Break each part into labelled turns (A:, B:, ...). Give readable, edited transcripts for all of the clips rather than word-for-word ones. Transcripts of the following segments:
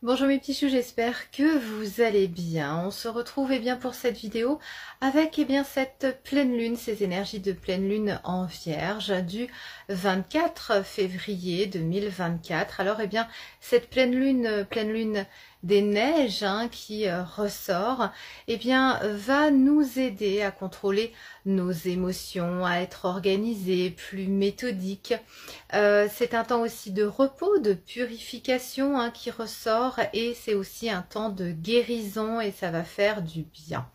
A: Bonjour mes petits choux, j'espère que vous allez bien. On se retrouve bien pour cette vidéo avec bien cette pleine lune, ces énergies de pleine lune en Vierge du 24 février 2024. Alors bien cette pleine lune des neiges qui ressort, bien va nous aider à contrôler nos émotions, à être organisés, plus méthodiques. C'est un temps aussi de repos, de purification qui ressort, et c'est aussi un temps de guérison et ça va faire du bien.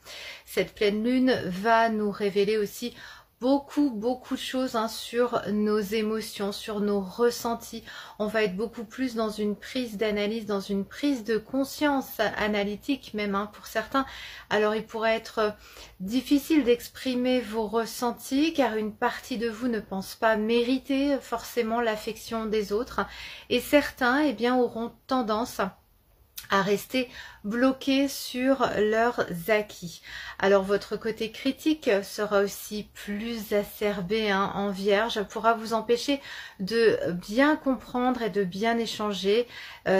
A: Cette pleine lune va nous révéler aussi beaucoup de choses sur nos émotions, sur nos ressentis. On va être beaucoup plus dans une prise d'analyse, dans une prise de conscience analytique même pour certains. Alors il pourrait être difficile d'exprimer vos ressentis car une partie de vous ne pense pas mériter forcément l'affection des autres, et certains auront tendance à rester bloqués sur leurs acquis. Alors votre côté critique sera aussi plus acerbé en Vierge, pourra vous empêcher de bien comprendre et de bien échanger.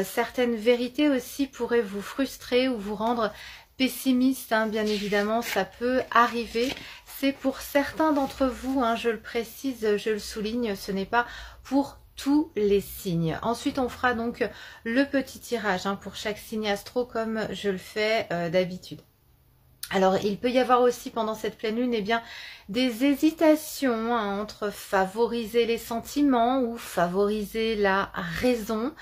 A: Certaines vérités aussi pourraient vous frustrer ou vous rendre pessimiste, bien évidemment, ça peut arriver. C'est pour certains d'entre vous, je le précise, je le souligne, ce n'est pas pour tous les signes. Ensuite, on fera donc le petit tirage pour chaque signe astro comme je le fais d'habitude. Alors, il peut y avoir aussi pendant cette pleine lune des hésitations entre favoriser les sentiments ou favoriser la raison.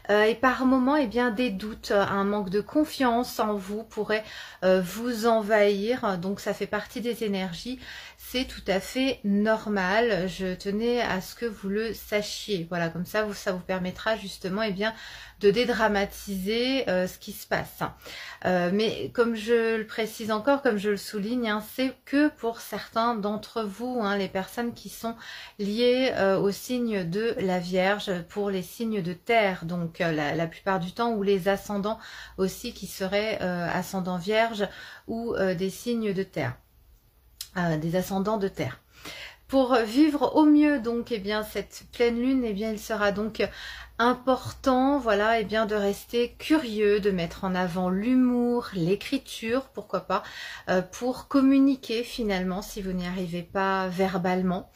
A: Et par moments, des doutes, un manque de confiance en vous pourrait vous envahir. Donc, ça fait partie des énergies. C'est tout à fait normal. Je tenais à ce que vous le sachiez. Voilà, comme ça vous permettra justement de dédramatiser ce qui se passe. Mais comme je le précise encore, comme je le souligne, c'est que pour certains d'entre vous, les personnes qui sont liées au signe de la Vierge, pour les signes de terre, donc la plupart du temps, ou les ascendants aussi qui seraient ascendants Vierge ou des signes de terre. Des ascendants de terre. Pour vivre au mieux donc cette pleine lune, il sera donc important de rester curieux, de mettre en avant l'humour, l'écriture, pourquoi pas, pour communiquer finalement si vous n'y arrivez pas verbalement.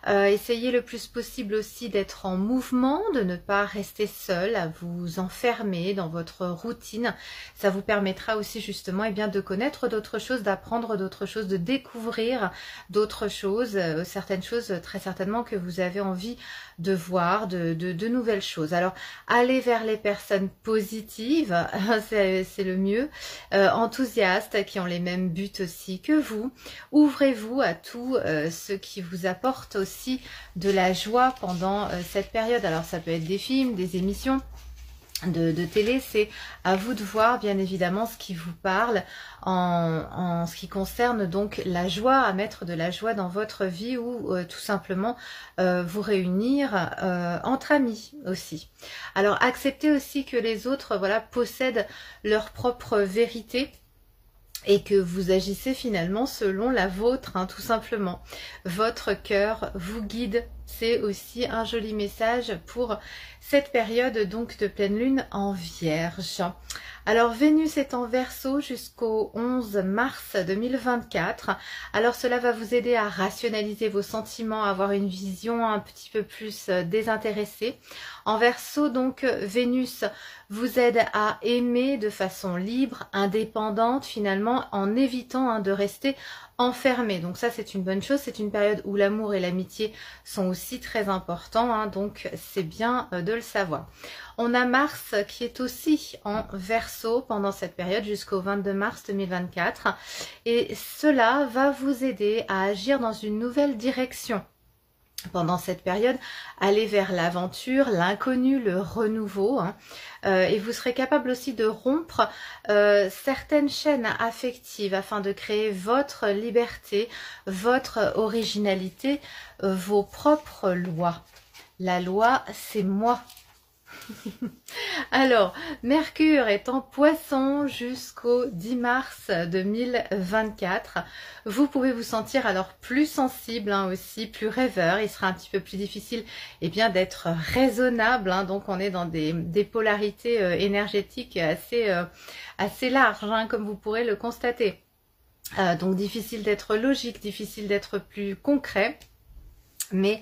A: Essayez le plus possible aussi d'être en mouvement, de ne pas rester seul, à vous enfermer dans votre routine. Ça vous permettra aussi justement de connaître d'autres choses, d'apprendre d'autres choses, de découvrir d'autres choses, certaines choses très certainement que vous avez envie de voir, de nouvelles choses. Alors, allez vers les personnes positives, c'est le mieux, enthousiastes, qui ont les mêmes buts aussi que vous. Ouvrez-vous à tout ce qui vous apporte aussi de la joie pendant cette période. Alors ça peut être des films, des émissions de télé, c'est à vous de voir bien évidemment ce qui vous parle en ce qui concerne donc la joie, à mettre de la joie dans votre vie, ou tout simplement vous réunir entre amis aussi. Alors acceptez aussi que les autres possèdent leur propre vérité et que vous agissez finalement selon la vôtre, tout simplement. Votre cœur vous guide. C'est aussi un joli message pour cette période donc de pleine lune en Vierge. Alors Vénus est en Verseau jusqu'au 11 mars 2024. Alors cela va vous aider à rationaliser vos sentiments, à avoir une vision un petit peu plus désintéressée. En Verseau donc, Vénus vous aide à aimer de façon libre, indépendante finalement, en évitant de rester enfermé. Donc ça c'est une bonne chose, c'est une période où l'amour et l'amitié sont aussi très importants, donc c'est bien de le savoir. On a Mars qui est aussi en Verseau pendant cette période jusqu'au 22 mars 2024, et cela va vous aider à agir dans une nouvelle direction. Pendant cette période, allez vers l'aventure, l'inconnu, le renouveau, et vous serez capable aussi de rompre certaines chaînes affectives afin de créer votre liberté, votre originalité, vos propres lois. La loi, c'est moi. Alors, Mercure est en Poisson jusqu'au 10 mars 2024. Vous pouvez vous sentir alors plus sensible aussi, plus rêveur. Il sera un petit peu plus difficile d'être raisonnable. Donc, on est dans des polarités énergétiques assez larges, comme vous pourrez le constater. Donc, difficile d'être logique, difficile d'être plus concret. Mais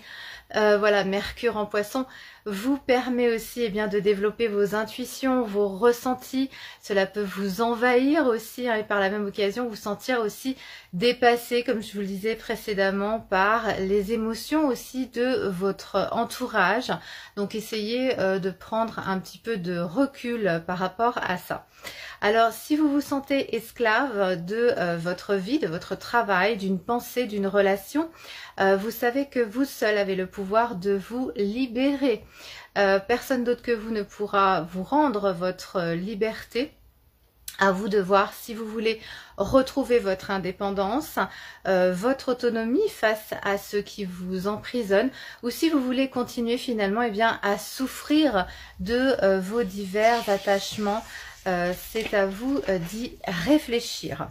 A: voilà, Mercure en Poisson vous permet aussi de développer vos intuitions, vos ressentis. Cela peut vous envahir aussi et par la même occasion vous sentir aussi dépassé, comme je vous le disais précédemment, par les émotions aussi de votre entourage. Donc essayez de prendre un petit peu de recul par rapport à ça. Alors, si vous vous sentez esclave de votre vie, de votre travail, d'une pensée, d'une relation, vous savez que vous seul avez le pouvoir de vous libérer. Personne d'autre que vous ne pourra vous rendre votre liberté. À vous de voir si vous voulez retrouver votre indépendance, votre autonomie face à ceux qui vous emprisonnent, ou si vous voulez continuer finalement à souffrir de vos divers attachements. C'est à vous d'y réfléchir.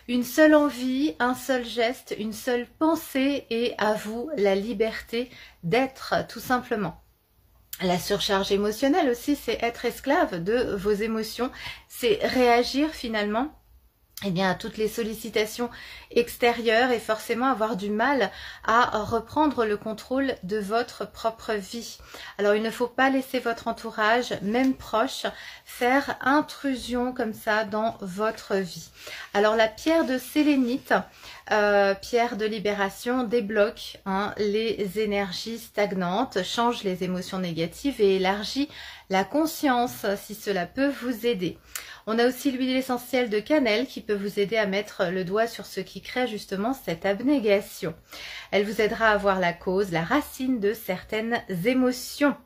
A: Une seule envie, un seul geste, une seule pensée et à vous la liberté d'être tout simplement. La surcharge émotionnelle aussi, c'est être esclave de vos émotions, c'est réagir finalement à toutes les sollicitations extérieures et forcément avoir du mal à reprendre le contrôle de votre propre vie. Alors il ne faut pas laisser votre entourage, même proche, faire intrusion comme ça dans votre vie. Alors la pierre de sélénite, pierre de libération, débloque les énergies stagnantes, change les émotions négatives et élargit la conscience si cela peut vous aider. On a aussi l'huile essentielle de cannelle qui peut vous aider à mettre le doigt sur ce qui crée justement cette abnégation. Elle vous aidera à voir la cause, la racine de certaines émotions.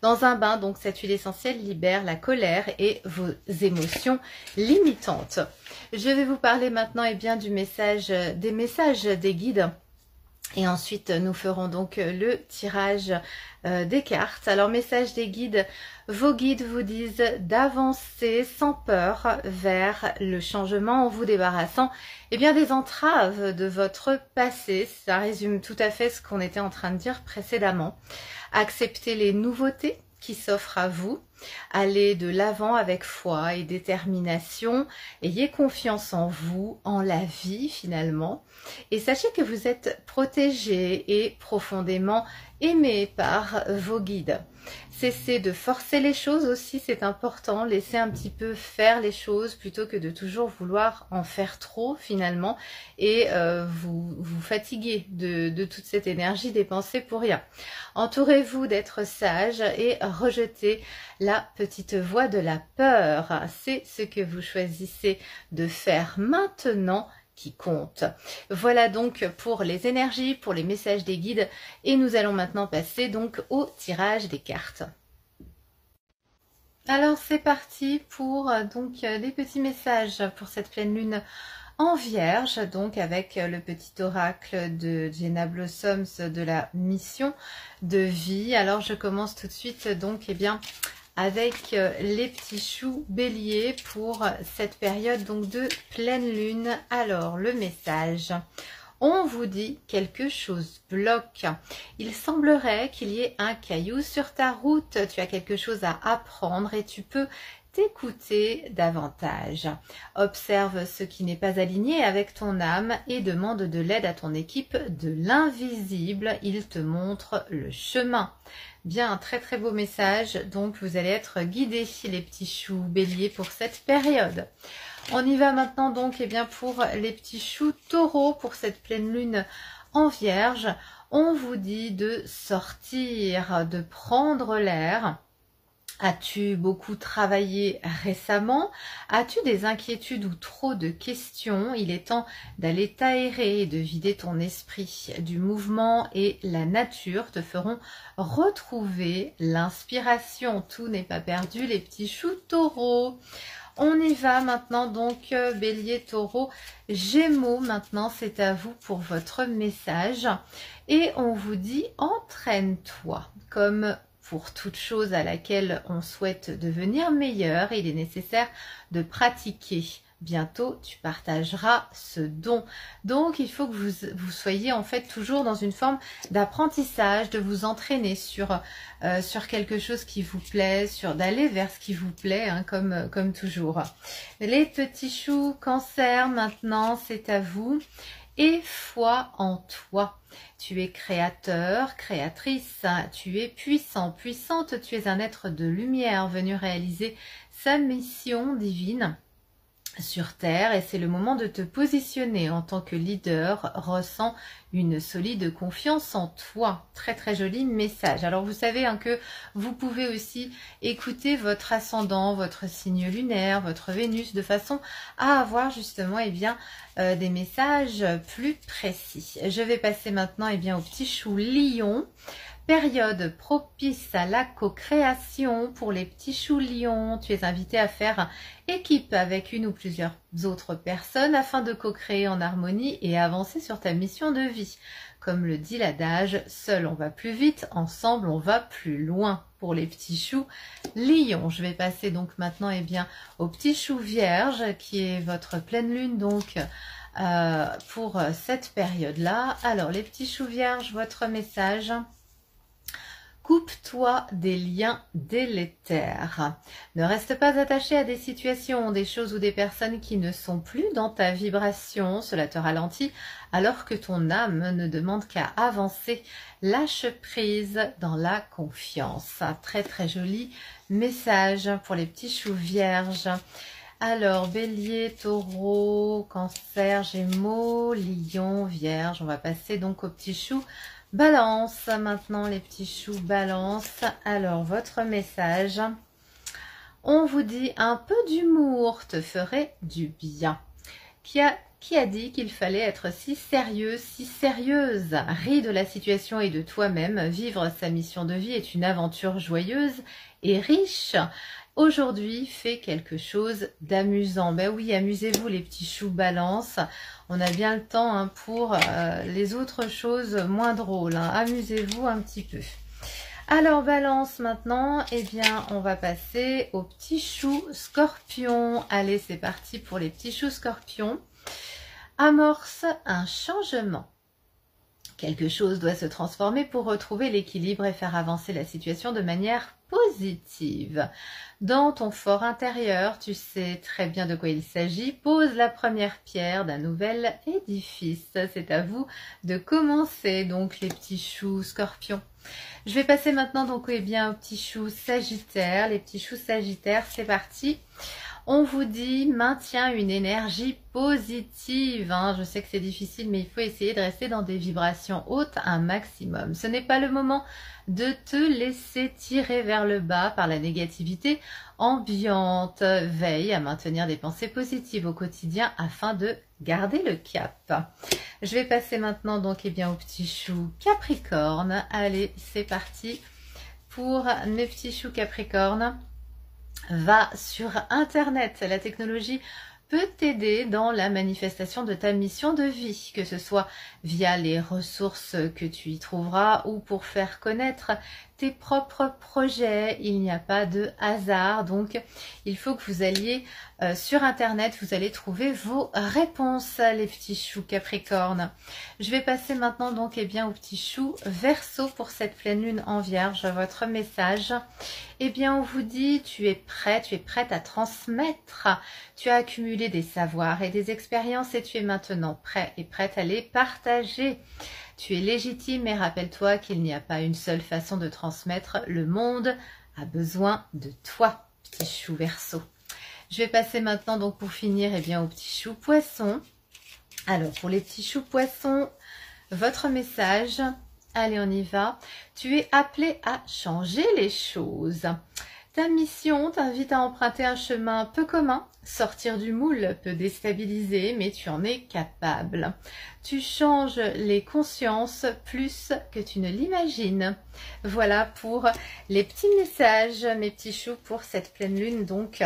A: Dans un bain, donc, cette huile essentielle libère la colère et vos émotions limitantes. Je vais vous parler maintenant des messages des guides. Et ensuite, nous ferons donc le tirage des cartes. Alors, message des guides, vos guides vous disent d'avancer sans peur vers le changement en vous débarrassant des entraves de votre passé. Ça résume tout à fait ce qu'on était en train de dire précédemment. Acceptez les nouveautés qui s'offrent à vous. Allez de l'avant avec foi et détermination. Ayez confiance en vous, en la vie finalement. Et sachez que vous êtes protégé et profondément aimé par vos guides. Cessez de forcer les choses aussi, c'est important. Laissez un petit peu faire les choses plutôt que de toujours vouloir en faire trop finalement et vous fatiguer de toute cette énergie dépensée pour rien. Entourez-vous d'être sage et rejetez la petite voix de la peur. C'est ce que vous choisissez de faire maintenant qui compte. Voilà donc pour les énergies, pour les messages des guides et nous allons maintenant passer donc au tirage des cartes. Alors c'est parti pour donc les petits messages pour cette pleine lune en Vierge, donc avec le petit oracle de Jenna Blossoms de la mission de vie. Alors je commence tout de suite donc avec les petits choux béliers pour cette période donc de pleine lune. Alors le message, on vous dit quelque chose bloque. Il semblerait qu'il y ait un caillou sur ta route, tu as quelque chose à apprendre et tu peux t'écouter davantage. Observe ce qui n'est pas aligné avec ton âme et demande de l'aide à ton équipe de l'invisible. Il te montre le chemin. Bien, un très très beau message. Donc vous allez être guidés les petits choux béliers pour cette période. On y va maintenant donc pour les petits choux taureaux pour cette pleine lune en Vierge. On vous dit de sortir, de prendre l'air. As-tu beaucoup travaillé récemment? As-tu des inquiétudes ou trop de questions? Il est temps d'aller t'aérer et de vider ton esprit. Du mouvement et la nature te feront retrouver l'inspiration. Tout n'est pas perdu les petits choux taureaux. On y va maintenant donc bélier, taureau, gémeaux. Maintenant c'est à vous pour votre message. Et on vous dit entraîne-toi comme pour toute chose à laquelle on souhaite devenir meilleur, il est nécessaire de pratiquer. Bientôt, tu partageras ce don. Donc, il faut que vous soyez en fait toujours dans une forme d'apprentissage, de vous entraîner sur quelque chose qui vous plaît, d'aller vers ce qui vous plaît, hein, comme toujours. Les petits choux Cancer, maintenant, c'est à vous. Et foi en toi. Tu es créateur, créatrice, tu es puissant, puissante, tu es un être de lumière venu réaliser sa mission divine sur Terre et c'est le moment de te positionner en tant que leader. Ressens une solide confiance en toi. Très très joli message. Alors vous savez hein, que vous pouvez aussi écouter votre ascendant, votre signe lunaire, votre Vénus de façon à avoir justement des messages plus précis. Je vais passer maintenant au petit chou Lion. Période propice à la co-création pour les petits choux lions. Tu es invité à faire équipe avec une ou plusieurs autres personnes afin de co-créer en harmonie et avancer sur ta mission de vie. Comme le dit l'adage, seul on va plus vite, ensemble on va plus loin. Pour les petits choux lions, je vais passer donc maintenant au petit chou vierge qui est votre pleine lune donc pour cette période-là. Alors les petits choux vierges, votre message. Coupe-toi des liens délétères. Ne reste pas attaché à des situations, des choses ou des personnes qui ne sont plus dans ta vibration. Cela te ralentit alors que ton âme ne demande qu'à avancer. Lâche prise dans la confiance. Un très très joli message pour les petits choux vierges. Alors, Bélier, Taureau, Cancer, Gémeaux, Lion, Vierge. On va passer donc aux petits choux Balance. Maintenant, les petits choux Balance. Alors, votre message. On vous dit un peu d'humour te ferait du bien. Qui a dit qu'il fallait être si sérieux, si sérieuse? Ris de la situation et de toi-même. Vivre sa mission de vie est une aventure joyeuse et riche. Aujourd'hui, fais quelque chose d'amusant. Ben oui, amusez-vous les petits choux Balance. On a bien le temps hein, pour les autres choses moins drôles. Hein. Amusez-vous un petit peu. Alors Balance maintenant, on va passer aux petits choux Scorpion. Allez, c'est parti pour les petits choux Scorpion. Amorce un changement. Quelque chose doit se transformer pour retrouver l'équilibre et faire avancer la situation de manière positive. Dans ton fort intérieur, tu sais très bien de quoi il s'agit. Pose la première pierre d'un nouvel édifice. C'est à vous de commencer, donc les petits choux Scorpions. Je vais passer maintenant donc aux petits choux Sagittaires. Les petits choux Sagittaires, c'est parti. On vous dit, maintiens une énergie positive. Hein. Je sais que c'est difficile, mais il faut essayer de rester dans des vibrations hautes un maximum. Ce n'est pas le moment de te laisser tirer vers le bas par la négativité ambiante. Veille à maintenir des pensées positives au quotidien afin de garder le cap. Je vais passer maintenant donc au petit chou Capricorne. Allez, c'est parti pour mes petits choux Capricorne. Va sur Internet, la technologie peut t'aider dans la manifestation de ta mission de vie, que ce soit via les ressources que tu y trouveras ou pour faire connaître tes propres projets. Il n'y a pas de hasard, donc il faut que vous alliez sur Internet, vous allez trouver vos réponses, les petits choux Capricorne. Je vais passer maintenant donc au petit chou Verseau pour cette pleine lune en Vierge. Votre message, on vous dit, tu es prête à transmettre. Tu as accumulé des savoirs et des expériences et tu es maintenant prêt et prête à les partager. Tu es légitime et rappelle-toi qu'il n'y a pas une seule façon de transmettre. Le monde a besoin de toi, petit chou Verseau. Je vais passer maintenant donc pour finir au petit chou Poisson. Alors pour les petits choux Poissons, votre message, allez on y va. Tu es appelé à changer les choses. Ta mission t'invite à emprunter un chemin peu commun. Sortir du moule peut déstabiliser, mais tu en es capable. Tu changes les consciences plus que tu ne l'imagines. Voilà pour les petits messages, mes petits choux, pour cette pleine lune, donc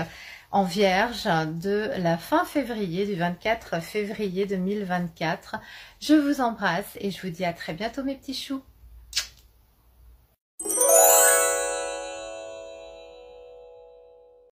A: en Vierge, de la fin février, du 24 février 2024. Je vous embrasse et je vous dis à très bientôt, mes petits choux.